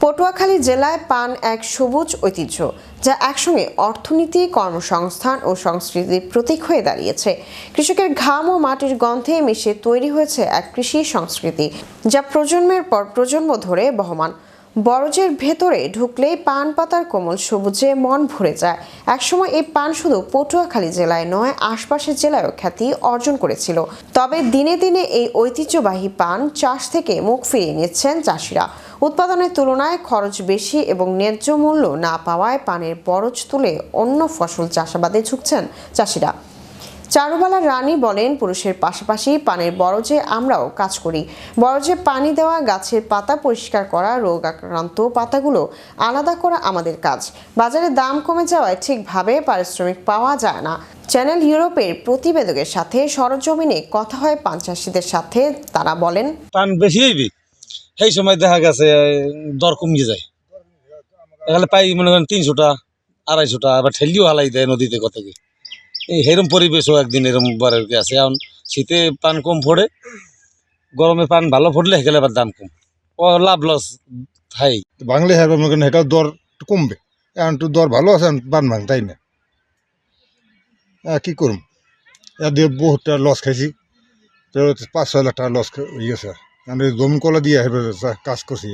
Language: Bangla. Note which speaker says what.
Speaker 1: পটুয়াখালী জেলায় পান এক সবুজ ঐতিহ্য, যা একসঙ্গে অর্থনীতি, কর্মসংস্থান ও সংস্কৃতির প্রতীক হয়ে দাঁড়িয়েছে। কৃষকের ঘাম ও মাটির গন্ধে মিশে তৈরি হয়েছে এক কৃষি সংস্কৃতি, যা প্রজন্মের পর প্রজন্ম ধরে বহমান। বরজের ভেতরে ঢুকলেই পান পাতার কোমল সবুজে মন ভরে যায়। একসময় এই পান শুধু পটুয়াখালী জেলায় নয়, আশপাশের জেলায়ও খ্যাতি অর্জন করেছিল। তবে দিনে দিনে এই ঐতিহ্যবাহী পান চাষ থেকে মুখ ফিরিয়ে নিচ্ছেন চাষিরা। উৎপাদনের তুলনায় খরচ বেশি এবং ন্যায্য মূল্য না পাওয়ায় পানের বরজ তুলে অন্য ফসল চাষাবাদে ঝুঁকছেন চাষিরা। চারুবালা রানী বলেন, পুরুষের পাশাপাশি পানের বরজে আমরাও কাজ করি। বরজে পানি দেওয়া, গাছের পাতা পরিষ্কার করা, রোগ আক্রান্ত পাতাগুলো আলাদা করা আমাদের কাজ। বাজারে দাম কমে যাওয়ায় ঠিকভাবে পারিশ্রমিক পাওয়া যায় না। চ্যানেল ইউরোপের প্রতিবেদকের সাথে সরজমিনে কথা হয় পান চাষিদের সাথে। তারা বলেন,
Speaker 2: পান বেশি হইবি সেই সময় দেখা গেছে দর কমিয়ে যায়। এখানে পাই মনে করেন 300টা 250টা, আবার ঠেলিও হালাই দেয় নদীতে কত কি। এই সেরম পরিবেশও একদিন এরম বারের কি আছে। এখন শীতে পান কম ফোড়ে, গরমে পান ভালো ফুটলে সেখানে আবার দাম কম, ও লাভ লস হাই।
Speaker 3: বাংলা হ্যাঁ মনে করেন এটা দর একটু কমবে, এখন একটু দর ভালো আছে, পান ভাঙ তাই না। কি করুম, এর দিয়ে বহুতটা লস খাইছি, 5-6 লাখ টাকা লস হয়ে গেছে। জমি কলা দিয়ে কাজ করছি।